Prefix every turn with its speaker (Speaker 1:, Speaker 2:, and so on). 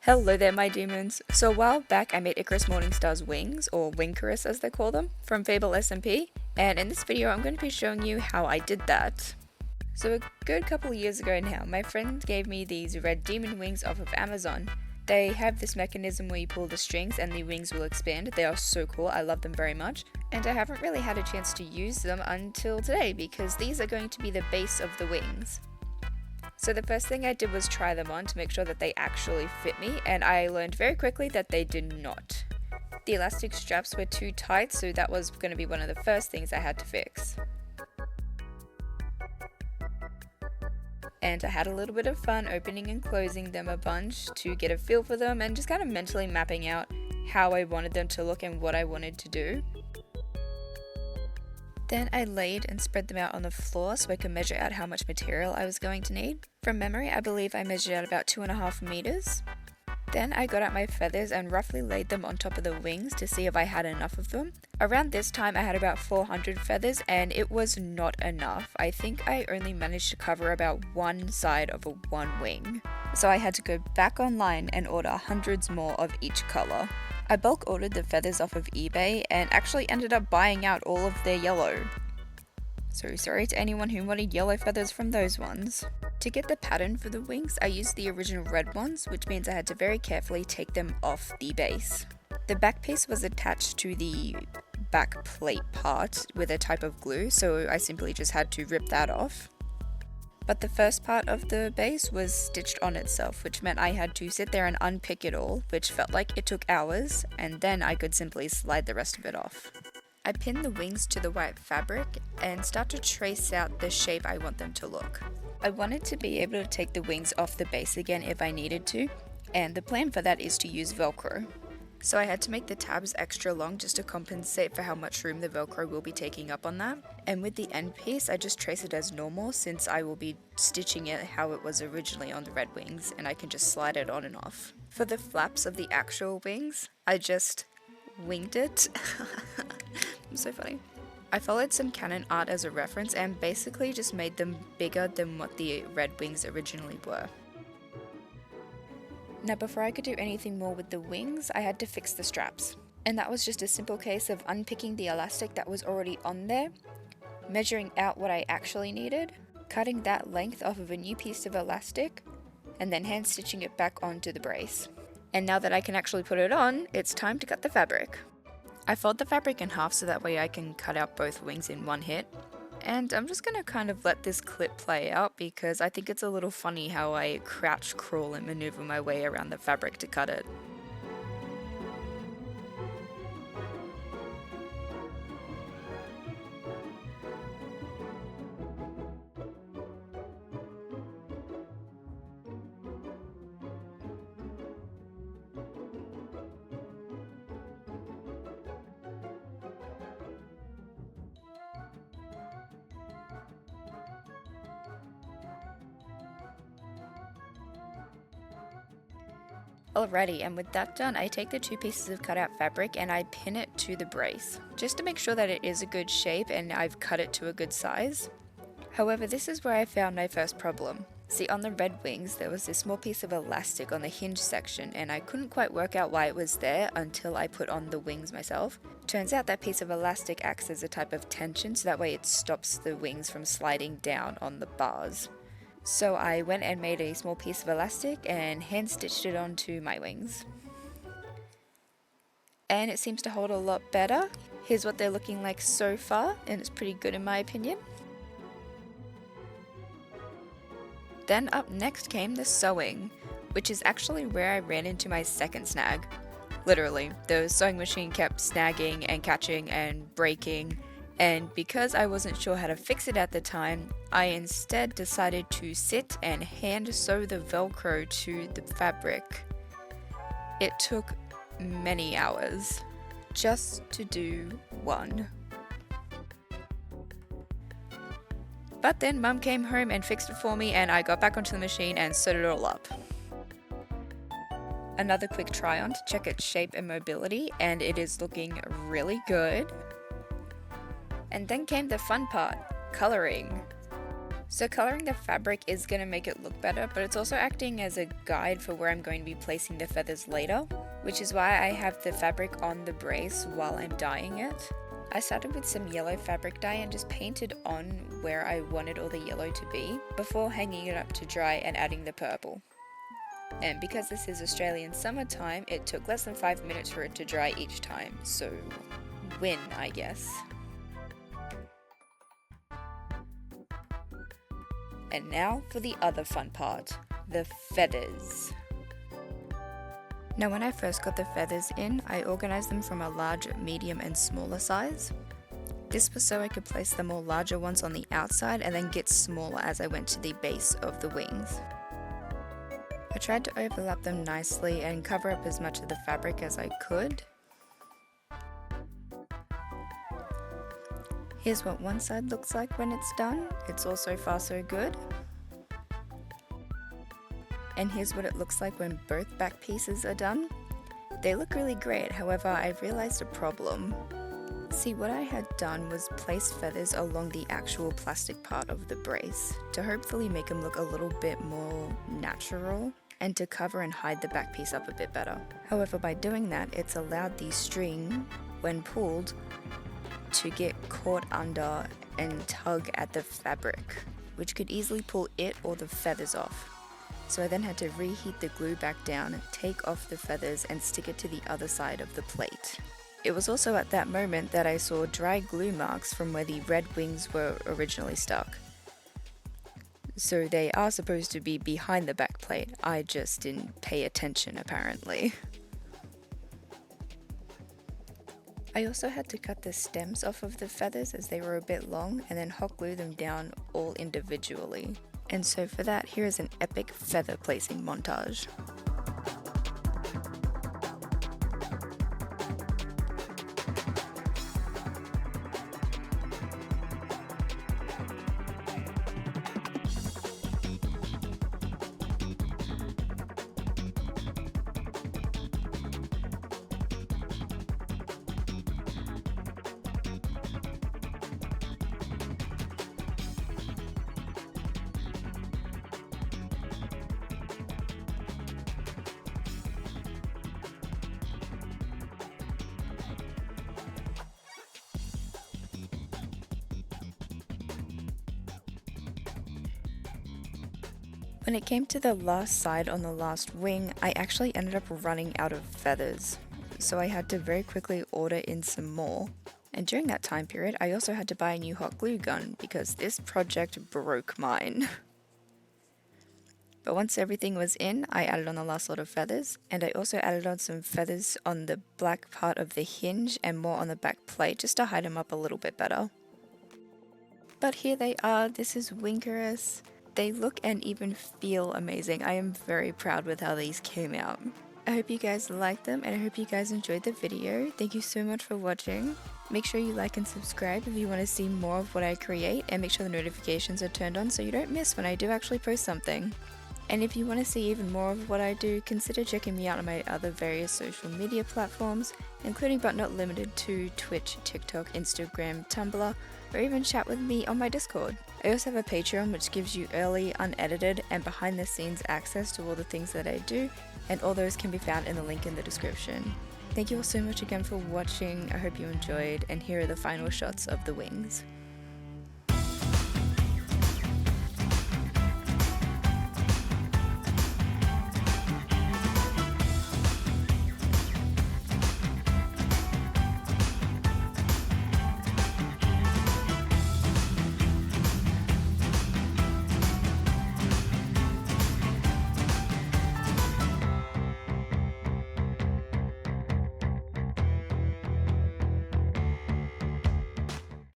Speaker 1: Hello there, my demons. So a while back I made Icarus Morningstars wings, or Wingcarus as they call them, from Fable SMP, and in this video I'm going to be showing you how I did that. So a good couple of years ago now, my friend gave me these red demon wings off of Amazon. They have this mechanism where you pull the strings and the wings will expand. They are so cool, I love them very much. And I haven't really had a chance to use them until today because these are going to be the base of the wings. So the first thing I did was try them on to make sure that they actually fit me, and I learned very quickly that they did not. The elastic straps were too tight, so that was going to be one of the first things I had to fix. And I had a little bit of fun opening and closing them a bunch to get a feel for them and just kind of mentally mapping out how I wanted them to look and what I wanted to do. Then I laid and spread them out on the floor so I could measure out how much material I was going to need. From memory, I believe I measured out about 2.5 meters. Then I got out my feathers and roughly laid them on top of the wings to see if I had enough of them. Around this time I had about 400 feathers and it was not enough. I think I only managed to cover about one side of one wing. So I had to go back online and order hundreds more of each color. I bulk ordered the feathers off of eBay and actually ended up buying out all of their yellow. So sorry to anyone who wanted yellow feathers from those ones. To get the pattern for the wings, I used the original red ones, which means I had to very carefully take them off the base. The back piece was attached to the back plate part with a type of glue, so I simply just had to rip that off. But the first part of the base was stitched on itself, which meant I had to sit there and unpick it all, which felt like it took hours, and then I could simply slide the rest of it off. I pinned the wings to the white fabric and start to trace out the shape I want them to look. I wanted to be able to take the wings off the base again if I needed to, and the plan for that is to use Velcro. So I had to make the tabs extra long just to compensate for how much room the Velcro will be taking up on that. And with the end piece, I just trace it as normal since I will be stitching it how it was originally on the red wings and I can just slide it on and off. For the flaps of the actual wings, I just winged it. It's so funny. I followed some Canon art as a reference and basically just made them bigger than what the red wings originally were. Now before I could do anything more with the wings, I had to fix the straps. And that was just a simple case of unpicking the elastic that was already on there, measuring out what I actually needed, cutting that length off of a new piece of elastic, and then hand stitching it back onto the brace. And now that I can actually put it on, it's time to cut the fabric. I fold the fabric in half so that way I can cut out both wings in one hit. And I'm just gonna kind of let this clip play out because I think it's a little funny how I crouch, crawl and maneuver my way around the fabric to cut it. Alrighty, and with that done, I take the two pieces of cutout fabric and I pin it to the brace, just to make sure that it is a good shape and I've cut it to a good size. However, this is where I found my first problem. See, on the red wings, there was this small piece of elastic on the hinge section and I couldn't quite work out why it was there until I put on the wings myself. Turns out that piece of elastic acts as a type of tension, so that way it stops the wings from sliding down on the bars. So I went and made a small piece of elastic and hand stitched it onto my wings. And it seems to hold a lot better. Here's what they're looking like so far, and it's pretty good in my opinion. Then up next came the sewing, which is actually where I ran into my second snag. Literally, the sewing machine kept snagging and catching and breaking. And because I wasn't sure how to fix it at the time, I instead decided to sit and hand sew the Velcro to the fabric. It took many hours just to do one. But then Mum came home and fixed it for me and I got back onto the machine and sewed it all up. Another quick try on to check its shape and mobility, and it is looking really good. And then came the fun part, coloring. So colouring the fabric is going to make it look better, but it's also acting as a guide for where I'm going to be placing the feathers later, which is why I have the fabric on the brace while I'm dyeing it. I started with some yellow fabric dye and just painted on where I wanted all the yellow to be before hanging it up to dry and adding the purple. And because this is Australian summertime, it took less than 5 minutes for it to dry each time, so win, I guess. And now for the other fun part, the feathers. Now when I first got the feathers in, I organised them from a large, medium and smaller size. This was so I could place the more larger ones on the outside and then get smaller as I went to the base of the wings. I tried to overlap them nicely and cover up as much of the fabric as I could. Here's what one side looks like when it's done. It's all so far so good. And here's what it looks like when both back pieces are done. They look really great, however I realized a problem. See, what I had done was place feathers along the actual plastic part of the brace to hopefully make them look a little bit more natural and to cover and hide the back piece up a bit better. However, by doing that, it's allowed the string, when pulled, to get caught under and tug at the fabric, which could easily pull it or the feathers off. So I then had to reheat the glue back down, take off the feathers and stick it to the other side of the plate. It was also at that moment that I saw dry glue marks from where the red wings were originally stuck. So they are supposed to be behind the back plate, I just didn't pay attention apparently. I also had to cut the stems off of the feathers as they were a bit long and then hot glue them down all individually. And so for that, here is an epic feather placing montage. When it came to the last side on the last wing, I actually ended up running out of feathers, so I had to very quickly order in some more. And during that time period, I also had to buy a new hot glue gun because this project broke mine. But once everything was in, I added on the last lot of feathers, and I also added on some feathers on the black part of the hinge and more on the back plate just to hide them up a little bit better. But here they are, this is Wingcarus. They look and even feel amazing. I am very proud with how these came out. I hope you guys liked them and I hope you guys enjoyed the video. Thank you so much for watching. Make sure you like and subscribe if you want to see more of what I create, and make sure the notifications are turned on so you don't miss when I do actually post something. And if you want to see even more of what I do, consider checking me out on my other various social media platforms, including but not limited to Twitch, TikTok, Instagram, Tumblr, or even chat with me on my Discord. I also have a Patreon which gives you early, unedited, and behind the scenes access to all the things that I do, and all those can be found in the link in the description. Thank you all so much again for watching, I hope you enjoyed, and here are the final shots of the wings.